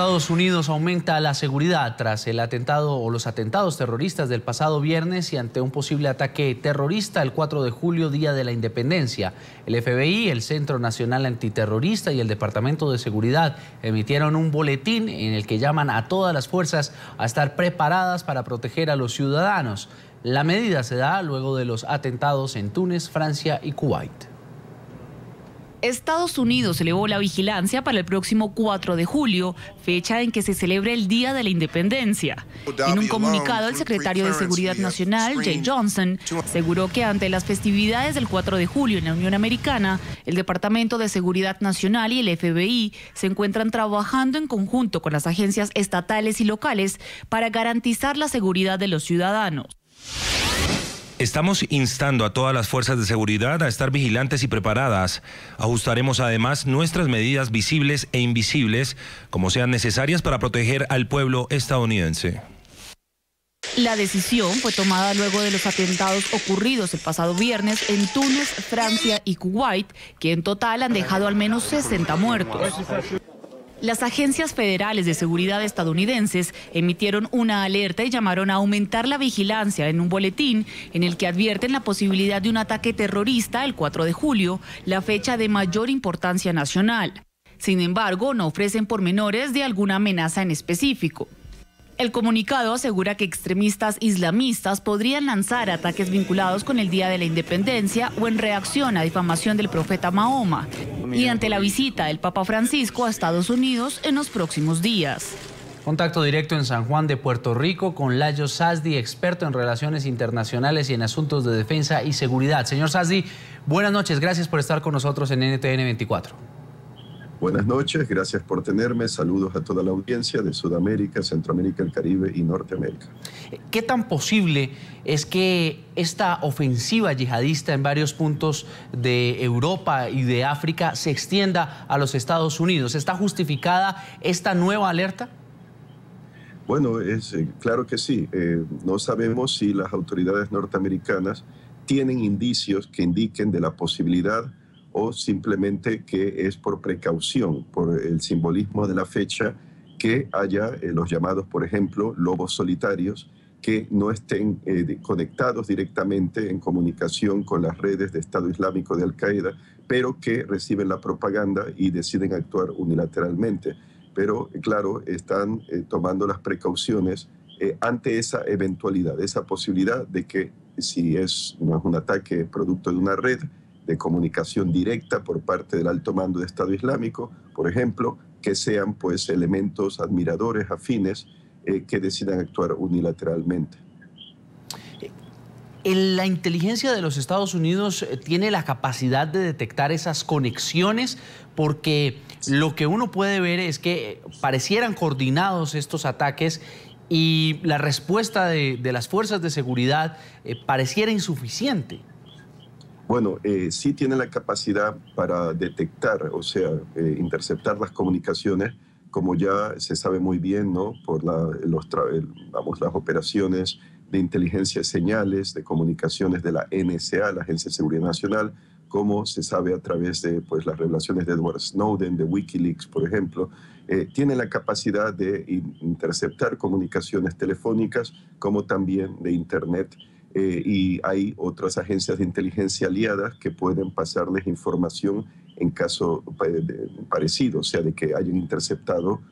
Estados Unidos aumenta la seguridad tras el atentado o los atentados terroristas del pasado viernes y ante un posible ataque terrorista el 4 de julio, Día de la Independencia. El FBI, el Centro Nacional Antiterrorista y el Departamento de Seguridad emitieron un boletín en el que llaman a todas las fuerzas a estar preparadas para proteger a los ciudadanos. La medida se da luego de los atentados en Túnez, Francia y Kuwait. Estados Unidos elevó la vigilancia para el próximo 4 de julio, fecha en que se celebra el Día de la Independencia. En un comunicado, el secretario de Seguridad Nacional, Jay Johnson, aseguró que ante las festividades del 4 de julio en la Unión Americana, el Departamento de Seguridad Nacional y el FBI se encuentran trabajando en conjunto con las agencias estatales y locales para garantizar la seguridad de los ciudadanos. Estamos instando a todas las fuerzas de seguridad a estar vigilantes y preparadas. Ajustaremos además nuestras medidas visibles e invisibles, como sean necesarias para proteger al pueblo estadounidense. La decisión fue tomada luego de los atentados ocurridos el pasado viernes en Túnez, Francia y Kuwait, que en total han dejado al menos 60 muertos. Las agencias federales de seguridad estadounidenses emitieron una alerta y llamaron a aumentar la vigilancia en un boletín en el que advierten la posibilidad de un ataque terrorista el 4 de julio, la fecha de mayor importancia nacional. Sin embargo, no ofrecen pormenores de alguna amenaza en específico. El comunicado asegura que extremistas islamistas podrían lanzar ataques vinculados con el Día de la Independencia o en reacción a difamación del profeta Mahoma y ante la visita del Papa Francisco a Estados Unidos en los próximos días. Contacto directo en San Juan de Puerto Rico con Layo Sasdi, experto en relaciones internacionales y en asuntos de defensa y seguridad. Señor Sasdi, buenas noches, gracias por estar con nosotros en NTN 24. Buenas noches, gracias por tenerme. Saludos a toda la audiencia de Sudamérica, Centroamérica, el Caribe y Norteamérica. ¿Qué tan posible es que esta ofensiva yihadista en varios puntos de Europa y de África se extienda a los Estados Unidos? ¿Está justificada esta nueva alerta? Bueno, claro que sí. No sabemos si las autoridades norteamericanas tienen indicios que indiquen de la posibilidad o simplemente que es por precaución, por el simbolismo de la fecha, que haya los llamados, por ejemplo, lobos solitarios, que no estén conectados directamente en comunicación con las redes de Estado Islámico de Al-Qaeda, pero que reciben la propaganda y deciden actuar unilateralmente. Pero, claro, están tomando las precauciones ante esa eventualidad, esa posibilidad de que si no es un ataque producto de una red de comunicación directa por parte del alto mando de Estado Islámico, por ejemplo, que sean pues elementos admiradores, afines, que decidan actuar unilateralmente. ¿La inteligencia de los Estados Unidos tiene la capacidad de detectar esas conexiones? Porque lo que uno puede ver es que parecieran coordinados estos ataques y la respuesta de las fuerzas de seguridad pareciera insuficiente. Bueno, sí tiene la capacidad para detectar, o sea, interceptar las comunicaciones, como ya se sabe muy bien, ¿no? Por las operaciones de inteligencia de señales, de comunicaciones de la NSA, la Agencia de Seguridad Nacional, como se sabe a través de pues, las revelaciones de Edward Snowden, de Wikileaks, por ejemplo. Tiene la capacidad de interceptar comunicaciones telefónicas, como también de Internet. Y hay otras agencias de inteligencia aliadas que pueden pasarles información en caso parecido, o sea, de que hayan interceptado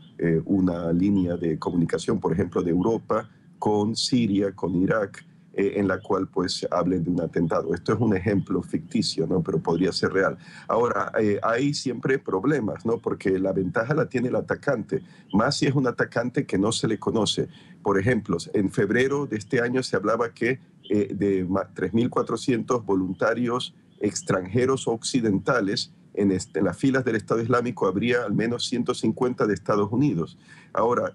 una línea de comunicación, por ejemplo, de Europa con Siria, con Irak, en la cual pues hablen de un atentado. Esto es un ejemplo ficticio, ¿no? Pero podría ser real. Ahora, hay siempre problemas, ¿no? Porque la ventaja la tiene el atacante, más si es un atacante que no se le conoce. Por ejemplo, en febrero de este año se hablaba que de 3.400 voluntarios extranjeros o occidentales en las filas del Estado Islámico habría al menos 150 de Estados Unidos. Ahora,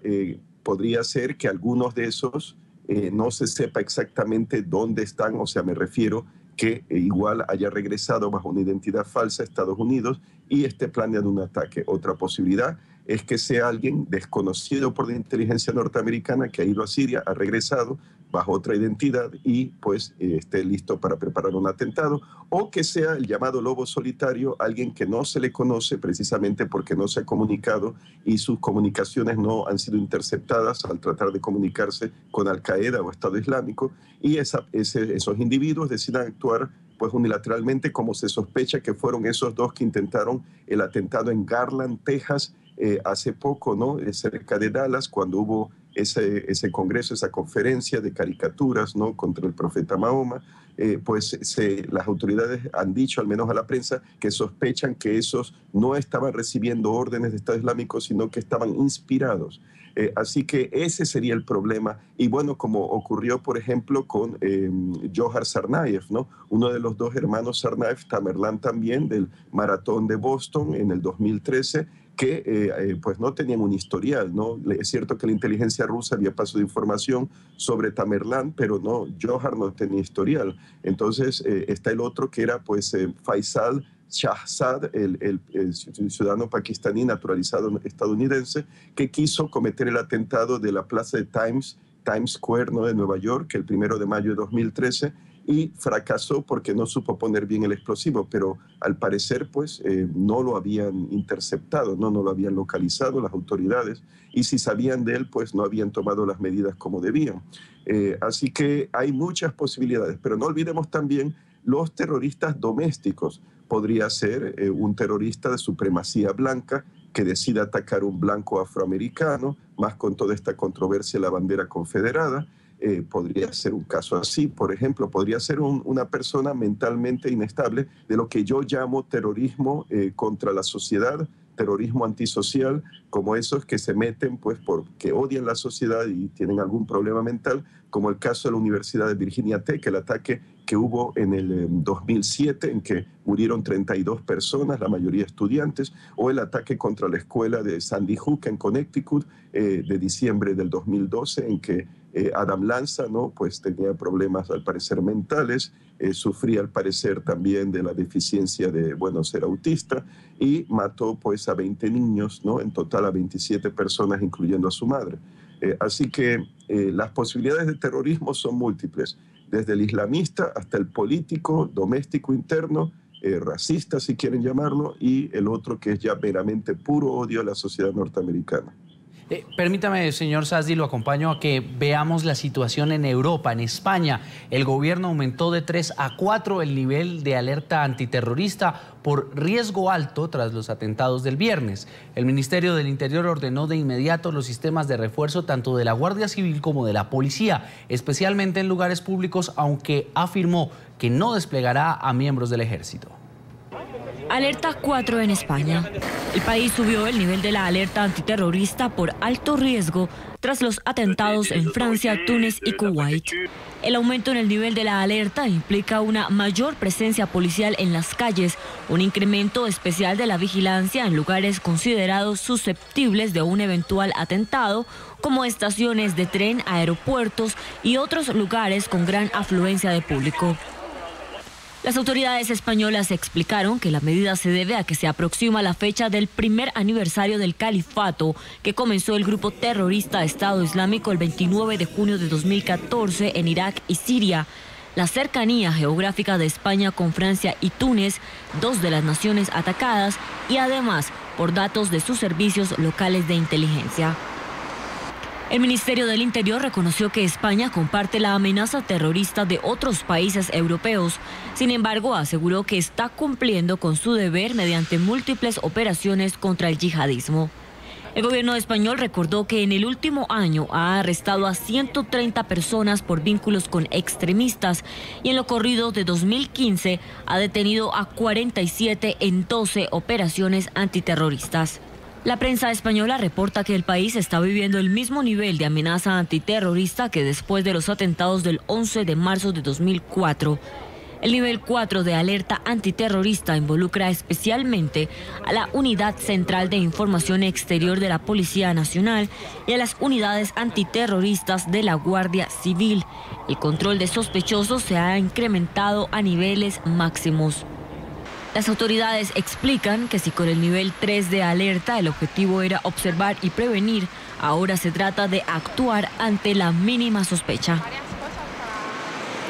podría ser que algunos de esos no se sepa exactamente dónde están, o sea, me refiero que igual haya regresado bajo una identidad falsa a Estados Unidos y esté planeando un ataque. Otra posibilidad es que sea alguien desconocido por la inteligencia norteamericana que ha ido a Siria, ha regresado bajo otra identidad y pues esté listo para preparar un atentado, o que sea el llamado lobo solitario, alguien que no se le conoce precisamente porque no se ha comunicado y sus comunicaciones no han sido interceptadas al tratar de comunicarse con Al-Qaeda o Estado Islámico, y esos individuos decidan actuar pues unilateralmente, como se sospecha que fueron esos dos que intentaron el atentado en Garland, Texas, hace poco, ¿no? Cerca de Dallas, cuando hubo ese congreso, esa conferencia de caricaturas, ¿no? Contra el profeta Mahoma. Las autoridades han dicho, al menos a la prensa, que sospechan que esos no estaban recibiendo órdenes de Estado Islámico, sino que estaban inspirados. Así que ese sería el problema. Y bueno, como ocurrió, por ejemplo, con Johar Tsarnaev, ¿no? Uno de los dos hermanos Tsarnaev, Tamerlán también, del maratón de Boston en el 2013, que pues no tenían un historial, ¿no? Es cierto que la inteligencia rusa había pasado información sobre Tamerlán, pero no, Johar no tenía historial. Entonces está el otro que era pues Faisal Shahzad, el ciudadano pakistaní naturalizado estadounidense, que quiso cometer el atentado de la plaza de Times Square, ¿no? De Nueva York, el 1 de mayo de 2013, y fracasó porque no supo poner bien el explosivo, pero al parecer pues no lo habían interceptado, no lo habían localizado las autoridades, y si sabían de él pues no habían tomado las medidas como debían. Así que hay muchas posibilidades, pero no olvidemos también los terroristas domésticos. Podría ser un terrorista de supremacía blanca que decida atacar a un blanco afroamericano, más con toda esta controversia de la bandera confederada. Podría ser un caso así, por ejemplo, podría ser una persona mentalmente inestable, de lo que yo llamo terrorismo contra la sociedad, terrorismo antisocial, como esos que se meten pues porque odian la sociedad y tienen algún problema mental, como el caso de la Universidad de Virginia Tech, el ataque que hubo en el 2007, en que murieron 32 personas, la mayoría estudiantes, o el ataque contra la escuela de Sandy Hook en Connecticut de diciembre del 2012, en que Adam Lanza, ¿no? Pues tenía problemas al parecer mentales, sufría al parecer también de la deficiencia de, bueno, ser autista, y mató pues a 20 niños, ¿no? En total a 27 personas, incluyendo a su madre. Así que las posibilidades de terrorismo son múltiples, desde el islamista hasta el político, doméstico interno, racista si quieren llamarlo, y el otro que es ya meramente puro odio a la sociedad norteamericana. Permítame, señor Sazdi, lo acompaño a que veamos la situación en Europa. En España, el gobierno aumentó de 3 a 4 el nivel de alerta antiterrorista por riesgo alto tras los atentados del viernes. El Ministerio del Interior ordenó de inmediato los sistemas de refuerzo tanto de la Guardia Civil como de la policía, especialmente en lugares públicos, aunque afirmó que no desplegará a miembros del ejército. Alerta 4 en España. El país subió el nivel de la alerta antiterrorista por alto riesgo tras los atentados en Francia, Túnez y Kuwait. El aumento en el nivel de la alerta implica una mayor presencia policial en las calles, un incremento especial de la vigilancia en lugares considerados susceptibles de un eventual atentado, como estaciones de tren, aeropuertos y otros lugares con gran afluencia de público. Las autoridades españolas explicaron que la medida se debe a que se aproxima la fecha del primer aniversario del califato que comenzó el grupo terrorista Estado Islámico el 29 de junio de 2014 en Irak y Siria. La cercanía geográfica de España con Francia y Túnez, dos de las naciones atacadas, y además por datos de sus servicios locales de inteligencia. El Ministerio del Interior reconoció que España comparte la amenaza terrorista de otros países europeos. Sin embargo, aseguró que está cumpliendo con su deber mediante múltiples operaciones contra el yihadismo. El gobierno español recordó que en el último año ha arrestado a 130 personas por vínculos con extremistas y en lo corrido de 2015 ha detenido a 47 en 12 operaciones antiterroristas. La prensa española reporta que el país está viviendo el mismo nivel de amenaza antiterrorista que después de los atentados del 11 de marzo de 2004. El nivel 4 de alerta antiterrorista involucra especialmente a la Unidad Central de Información Exterior de la Policía Nacional y a las unidades antiterroristas de la Guardia Civil. El control de sospechosos se ha incrementado a niveles máximos. Las autoridades explican que si con el nivel 3 de alerta el objetivo era observar y prevenir, ahora se trata de actuar ante la mínima sospecha.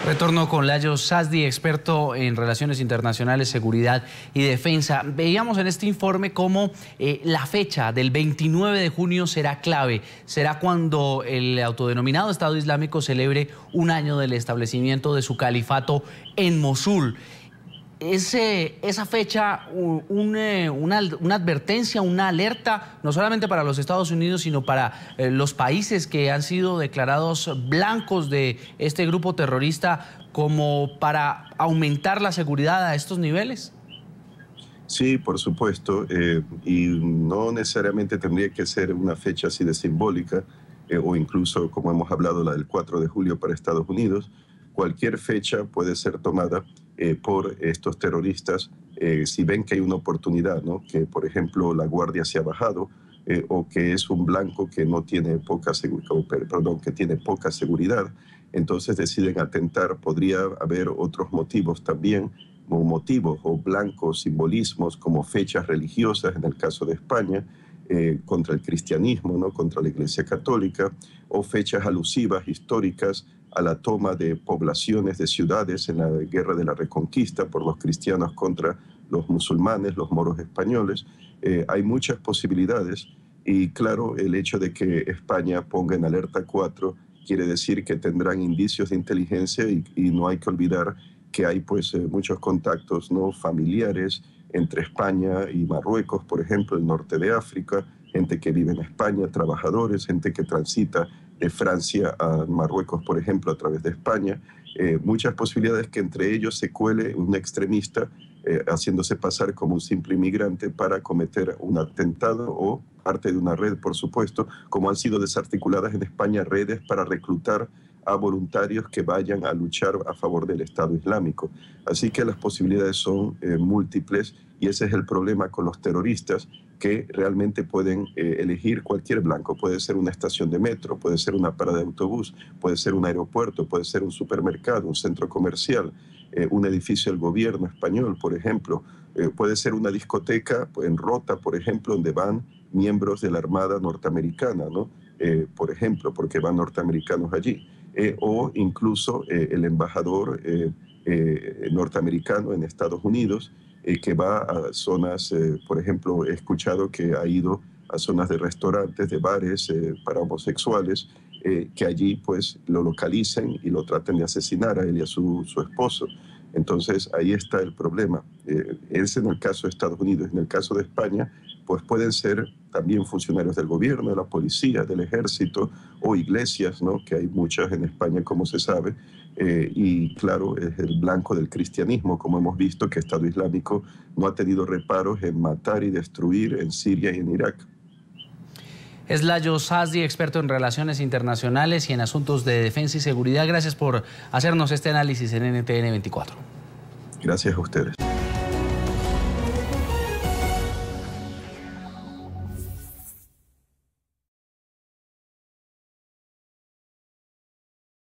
Retorno con Layo Sasdi, experto en relaciones internacionales, seguridad y defensa. Veíamos en este informe cómo la fecha del 29 de junio será clave. Será cuando el autodenominado Estado Islámico celebre un año del establecimiento de su califato en Mosul. Esa fecha, una advertencia, una alerta, no solamente para los Estados Unidos, sino para los países que han sido declarados blancos de este grupo terrorista, como para aumentar la seguridad a estos niveles. Sí, por supuesto, y no necesariamente tendría que ser una fecha así de simbólica, o incluso, como hemos hablado, la del 4 de julio para Estados Unidos. Cualquier fecha puede ser tomada por estos terroristas si ven que hay una oportunidad, ¿no? Que, por ejemplo, la guardia se ha bajado o que es un blanco que no tiene que tiene poca seguridad, entonces deciden atentar. Podría haber otros motivos también, o blancos simbolismos como fechas religiosas, en el caso de España, contra el cristianismo, ¿no? Contra la Iglesia Católica, o fechas alusivas históricas a la toma de poblaciones de ciudades en la Guerra de la Reconquista por los cristianos contra los musulmanes, los moros españoles. Hay muchas posibilidades y claro, el hecho de que España ponga en alerta 4 quiere decir que tendrán indicios de inteligencia y no hay que olvidar que hay pues muchos contactos, ¿no?, familiares entre España y Marruecos, por ejemplo, el norte de África, gente que vive en España, trabajadores, gente que transita de Francia a Marruecos, por ejemplo, a través de España. Muchas posibilidades que entre ellos se cuele un extremista haciéndose pasar como un simple inmigrante para cometer un atentado o parte de una red, por supuesto, como han sido desarticuladas en España redes para reclutar a voluntarios que vayan a luchar a favor del Estado Islámico. Así que las posibilidades son múltiples y ese es el problema con los terroristas, que realmente pueden elegir cualquier blanco. Puede ser una estación de metro, puede ser una parada de autobús, puede ser un aeropuerto, puede ser un supermercado, un centro comercial, un edificio del gobierno español, por ejemplo. Puede ser una discoteca en Rota, por ejemplo, donde van miembros de la Armada norteamericana, ¿no? Por ejemplo, porque van norteamericanos allí. O incluso el embajador norteamericano en Estados Unidos, que va a zonas, por ejemplo, he escuchado que ha ido a zonas de restaurantes, de bares para homosexuales, que allí pues lo localicen y lo traten de asesinar a él y a su esposo. Entonces ahí está el problema. Es en el caso de Estados Unidos. En el caso de España, pues pueden ser también funcionarios del gobierno, de la policía, del ejército o iglesias, ¿no?, que hay muchas en España, como se sabe, y claro, es el blanco del cristianismo, como hemos visto que Estado Islámico no ha tenido reparos en matar y destruir en Siria y en Irak. Es Layo Sasdi, experto en relaciones internacionales y en asuntos de defensa y seguridad. Gracias por hacernos este análisis en NTN 24. Gracias a ustedes.